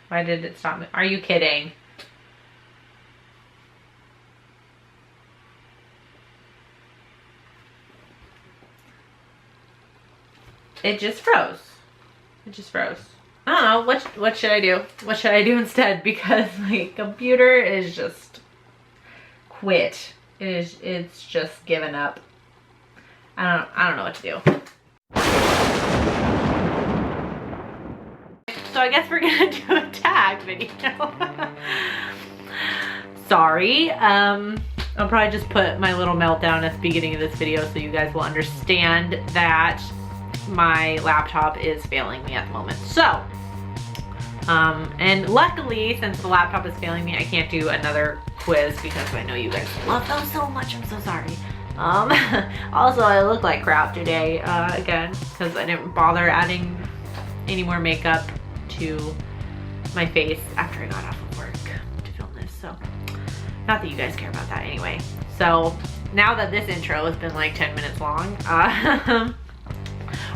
Why did it stop me? Are you kidding? It just froze. It just froze. I don't know, what should I do? What should I do instead? Because my computer is just quit. It's just given up. I don't know what to do. So I guess we're gonna do a tag video. Sorry. I'll probably just put my little meltdown at the beginning of this video so you guys will understand that my laptop is failing me at the moment. So, and luckily, since the laptop is failing me, I can't do another quiz because I know you guys love them so much. I'm so sorry. Also, I look like crap today, again, because I didn't bother adding any more makeup to my face after I got off of work to film this. So, not that you guys care about that anyway. So, now that this intro has been like 10 minutes long,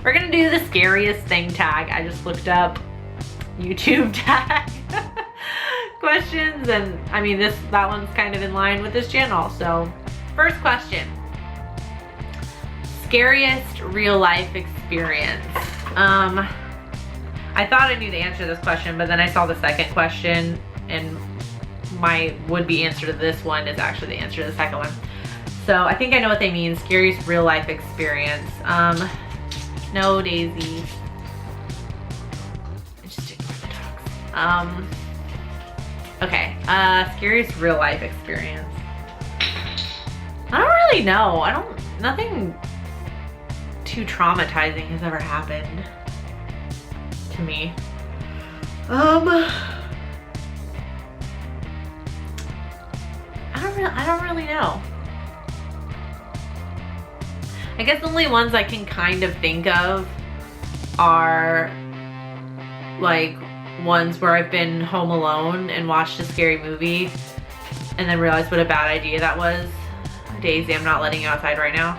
we're gonna do the scariest thing tag. I just looked up YouTube tag questions, and I mean that one's kind of in line with this channel. So first question, scariest real life experience. I thought I knew the answer to this question, but then I saw the second question and my would-be answer to this one is actually the answer to the second one. So I think I know what they mean, scariest real life experience. No, Daisy. I just didn't want to talk. Okay, scariest real life experience. I don't really know. Nothing too traumatizing has ever happened to me. I don't really know. I guess the only ones I can kind of think of are like ones where I've been home alone and watched a scary movie and then realized what a bad idea that was. Daisy, I'm not letting you outside right now.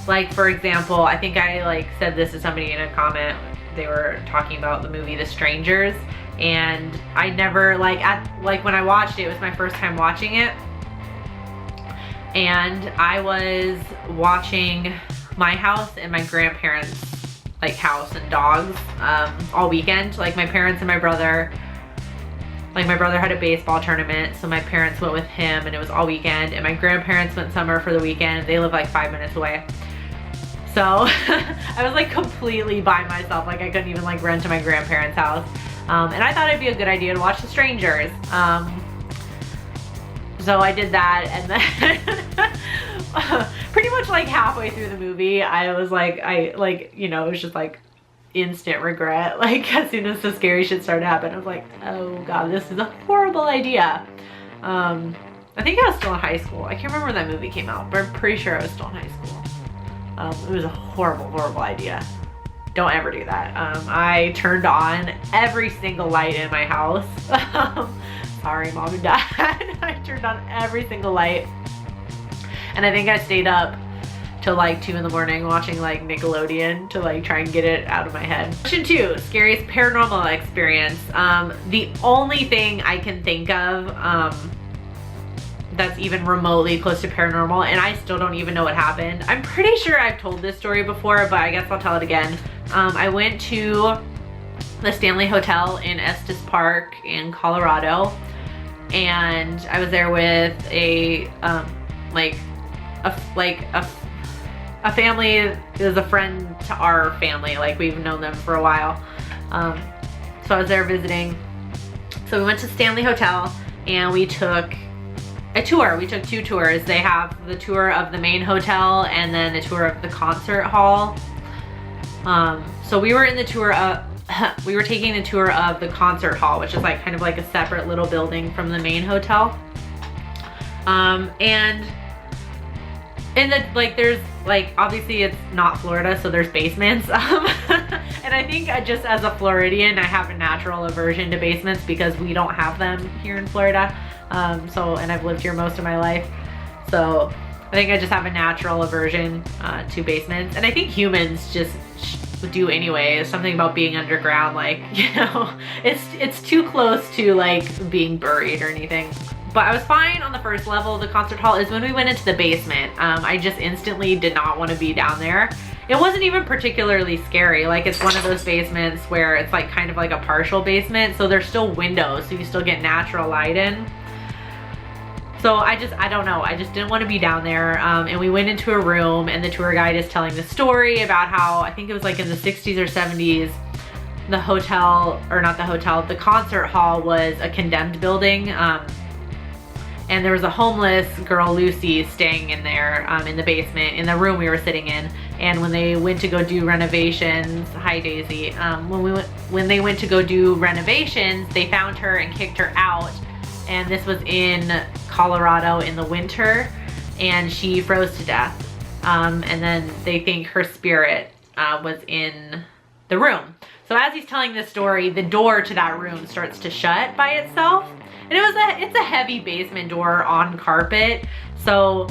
Like for example, I think I like said this to somebody in a comment. They were talking about the movie The Strangers, and I never like when I watched it, it was my first time watching it. And I was watching my house and my grandparents' like house and dogs all weekend. Like my parents and my brother, like my brother had a baseball tournament, so my parents went with him and it was all weekend, and my grandparents went somewhere for the weekend. They live like 5 minutes away. So I was like completely by myself. Like I couldn't even like rent to my grandparents' house. And I thought it'd be a good idea to watch The Strangers. So I did that, and then pretty much like halfway through the movie, I was like, you know, it was just like instant regret. Like as soon as the scary shit started happening, I was like, oh God, this is a horrible idea. I think I was still in high school. I can't remember when that movie came out, but I'm pretty sure I was still in high school. It was a horrible, horrible idea. Don't ever do that. I turned on every single light in my house. Sorry, Mom and Dad. I turned on every single light. And I think I stayed up till like 2 in the morning watching like Nickelodeon to like try and get it out of my head. Question 2, scariest paranormal experience. The only thing I can think of that's even remotely close to paranormal, and I still don't even know what happened. I'm pretty sure I've told this story before, but I guess I'll tell it again. I went to the Stanley Hotel in Estes Park in Colorado, and I was there with a family. It was a friend to our family. Like we've known them for a while. So I was there visiting. So we went to Stanley Hotel and we took a tour. We took 2 tours. They have the tour of the main hotel and then the tour of the concert hall. So we were in the tour of, we were taking the tour of the concert hall, which is like kind of like a separate little building from the main hotel. And in the, like there's like, obviously it's not Florida, so there's basements. And I think just as a Floridian, I have a natural aversion to basements because we don't have them here in Florida. And I've lived here most of my life. So I think I just have a natural aversion to basements. And I think humans just do anyway. Something about being underground, like, you know, it's too close to like being buried or anything. But I was fine on the first level of the concert hall. Is when we went into the basement. I just instantly did not want to be down there. It wasn't even particularly scary. Like, it's one of those basements where it's like kind of like a partial basement, so there's still windows, so you still get natural light in. So I don't know, I just didn't want to be down there. And we went into a room and the tour guide is telling the story about how, I think it was like in the 60s or 70s, the hotel, or not the hotel, the concert hall was a condemned building. And there was a homeless girl, Lucy, staying in there in the basement, in the room we were sitting in. And when they went to go do renovations, hi Daisy, when they went to go do renovations, they found her and kicked her out. And this was in Colorado in the winter, and she froze to death. And then they think her spirit was in the room. So as he's telling this story, the door to that room starts to shut by itself. And it's a heavy basement door on carpet. So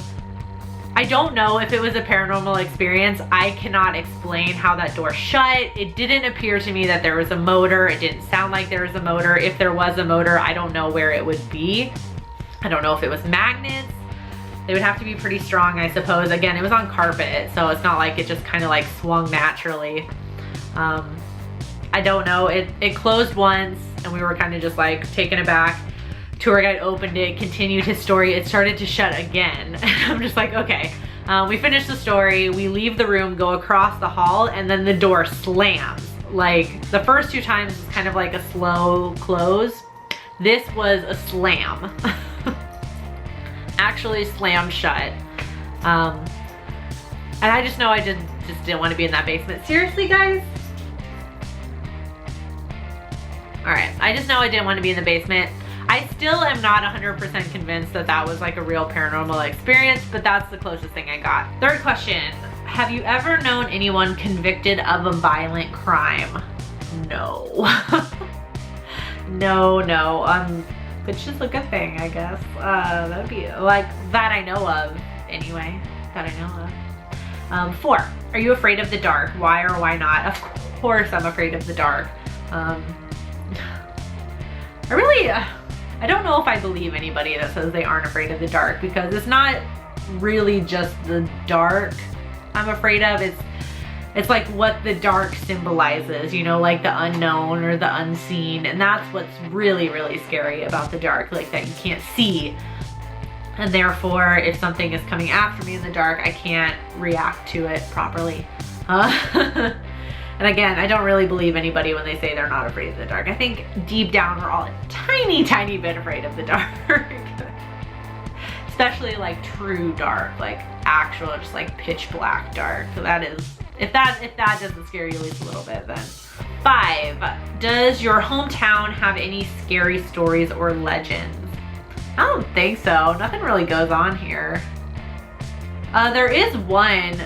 I don't know if it was a paranormal experience. I cannot explain how that door shut. It didn't appear to me that there was a motor. It didn't sound like there was a motor. If there was a motor, I don't know where it would be. I don't know if it was magnets. They would have to be pretty strong, I suppose. Again, it was on carpet, so it's not like it just kind of like swung naturally. I don't know. It closed once and we were kind of just like taken aback. Tour guide opened it, continued his story. It started to shut again. I'm just like, okay. We finished the story, we leave the room, go across the hall, and then the door slams. Like, the first two times was kind of like a slow close. This was a slam. Actually slammed shut. And I just know I just didn't want to be in that basement. Seriously, guys? Alright, I just know I didn't want to be in the basement. I still am not 100% convinced that that was like a real paranormal experience, but that's the closest thing I got. Third question, have you ever known anyone convicted of a violent crime? No. No. Which is a good thing, I guess. That'd be like, that I know of anyway, that I know of. 4, are you afraid of the dark? Why or why not? Of course I'm afraid of the dark. I don't know if I believe anybody that says they aren't afraid of the dark, because it's not really just the dark I'm afraid of. It's like what the dark symbolizes, you know, like the unknown or the unseen. And that's what's really, really scary about the dark, like that you can't see. And therefore, if something is coming after me in the dark, I can't react to it properly. And again, I don't really believe anybody when they say they're not afraid of the dark. I think deep down we're all a tiny, tiny bit afraid of the dark. Especially like true dark, like actual, just like pitch black dark. So that is, if that doesn't scare you at least a little bit, then. 5, does your hometown have any scary stories or legends? I don't think so. Nothing really goes on here. There is one.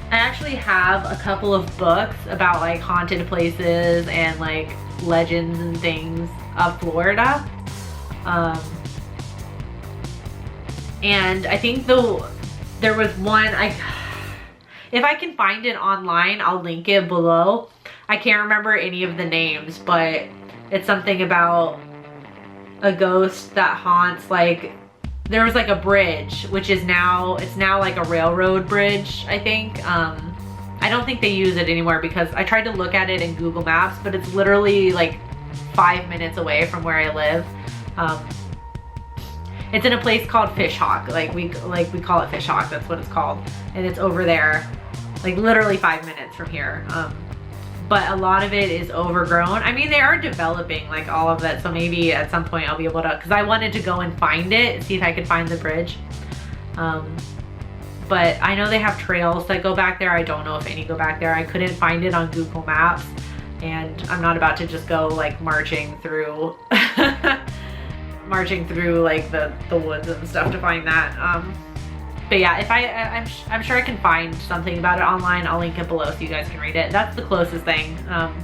I actually have a couple of books about like haunted places and like legends and things of Florida. And I think there was one, if I can find it online, I'll link it below. I can't remember any of the names, but it's something about a ghost that haunts, like, there was like a bridge, which is now, it's now like a railroad bridge, I think. I don't think they use it anymore because I tried to look at it in Google Maps, but it's literally like 5 minutes away from where I live. It's in a place called Fishhawk. Like we call it Fishhawk, that's what it's called. And it's over there, like literally 5 minutes from here. But a lot of it is overgrown. I mean, they are developing like all of that, so maybe at some point I'll be able to, because I wanted to go and find it, see if I could find the bridge. But I know they have trails that go back there. I don't know if any go back there. I couldn't find it on Google Maps, and I'm not about to just go like marching through marching through like the woods and stuff to find that. But yeah, if I'm sure I can find something about it online. I'll link it below so you guys can read it. That's the closest thing.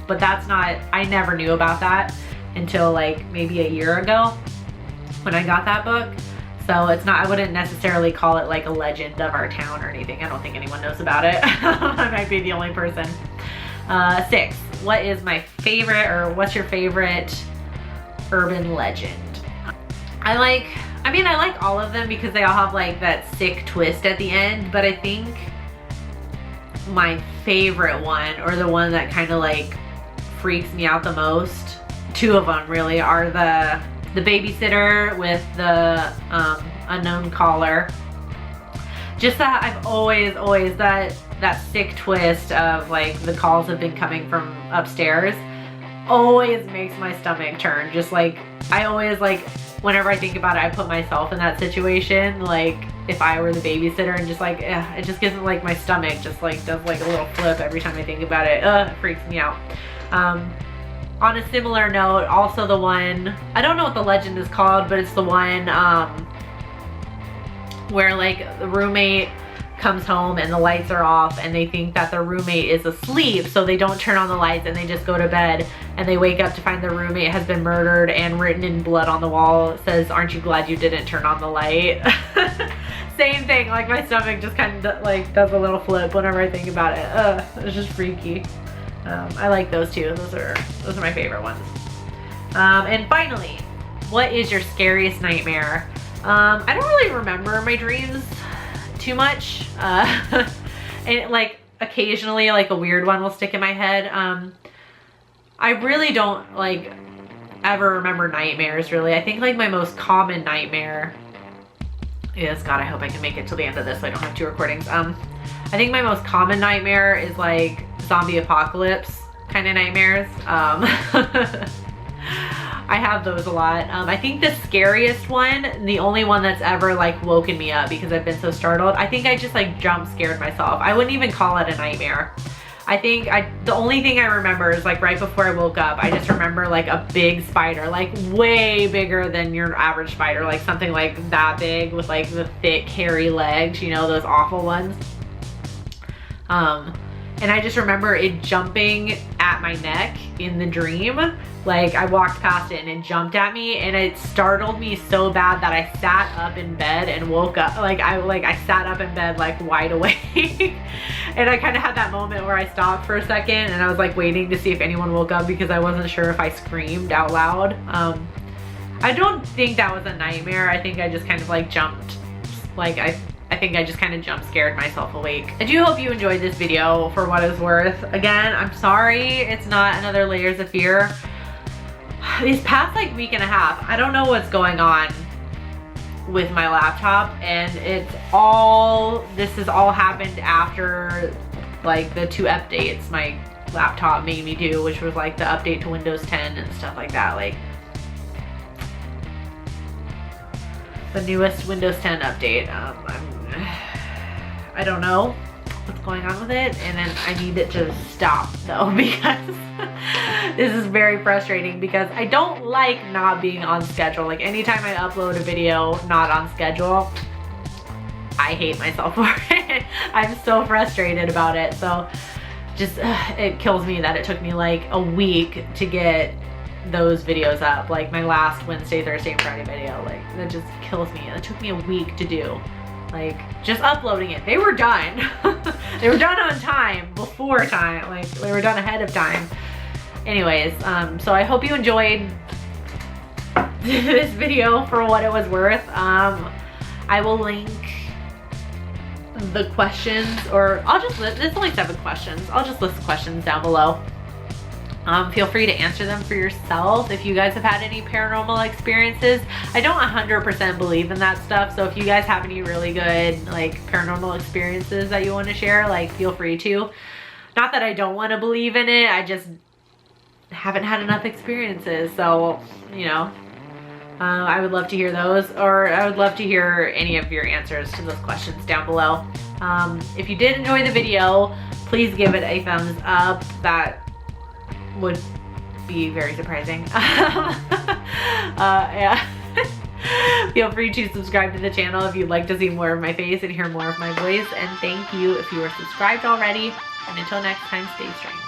But that's not, I never knew about that until like maybe a year ago when I got that book. So it's not, I wouldn't necessarily call it like a legend of our town or anything. I don't think anyone knows about it. I might be the only person. 6, what is my favorite, or what's your favorite urban legend? I like all of them because they all have like that sick twist at the end, but I think my favorite one, or the one that kind of like freaks me out the most, 2 of them really, are the babysitter with the unknown caller. Just that I've always that sick twist of like the calls have been coming from upstairs always makes my stomach turn. Just like, I always like, whenever I think about it, I put myself in that situation. Like if I were the babysitter, and just like, it just gives me like, my stomach just like does like a little flip every time I think about it. It freaks me out. On a similar note, also the one, I don't know what the legend is called, but it's the one where like the roommate comes home and the lights are off and they think that their roommate is asleep, so they don't turn on the lights and they just go to bed, and they wake up to find their roommate has been murdered, and written in blood on the wall says, "Aren't you glad you didn't turn on the light?" Same thing, like my stomach just kind of like does a little flip whenever I think about it. It's just freaky. I like those 2. Those are my favorite ones. And finally, what is your scariest nightmare? I don't really remember my dreams too much. And like occasionally like a weird one will stick in my head. I really don't like ever remember nightmares really. I think like my most common nightmare is, God, I hope I can make it till the end of this so I don't have 2 recordings. I think my most common nightmare is like zombie apocalypse kind of nightmares. I have those a lot. I think the scariest one, the only one that's ever like woken me up because I've been so startled, I think I just like jump scared myself. I wouldn't even call it a nightmare. I think the only thing I remember is like right before I woke up, I just remember like a big spider, like way bigger than your average spider, like something like that big with like the thick hairy legs, you know, those awful ones. And I just remember it jumping at my neck in the dream. Like I walked past it and it jumped at me, and it startled me so bad that I sat up in bed and woke up. I sat up in bed like wide awake. And I kind of had that moment where I stopped for a second and I was like waiting to see if anyone woke up because I wasn't sure if I screamed out loud. I don't think that was a nightmare. I think I just kind of like jumped, like I think I just kind of jump scared myself awake. I do hope you enjoyed this video for what it's worth. Again, I'm sorry it's not another Layers of Fear. These past like week and a half, I don't know what's going on with my laptop, and this has all happened after like the 2 updates my laptop made me do, which was like the update to Windows 10 and stuff like that. Like the newest Windows 10 update. I don't know what's going on with it, and then I need it to stop though, because this is very frustrating because I don't like not being on schedule. Like anytime I upload a video not on schedule, I hate myself for it. I'm so frustrated about it. So just it kills me that it took me like a week to get those videos up. Like my last Wednesday, Thursday, and Friday video, like that just kills me. It took me a week to do. Like just uploading it. They were done. They were done on time, before time. Like they were done ahead of time. Anyways, so I hope you enjoyed this video for what it was worth. I will link the questions, or I'll just list, there's only 7 questions. I'll just list the questions down below. Feel free to answer them for yourself if you guys have had any paranormal experiences. I don't 100% believe in that stuff, so if you guys have any really good like paranormal experiences that you want to share, like feel free to. Not that I don't want to believe in it, I just haven't had enough experiences, so you know, I would love to hear those, or I would love to hear any of your answers to those questions down below. If you did enjoy the video, please give it a thumbs up. That would be very surprising. Yeah. Feel free to subscribe to the channel if you'd like to see more of my face and hear more of my voice, and thank you if you are subscribed already, and until next time, stay strange.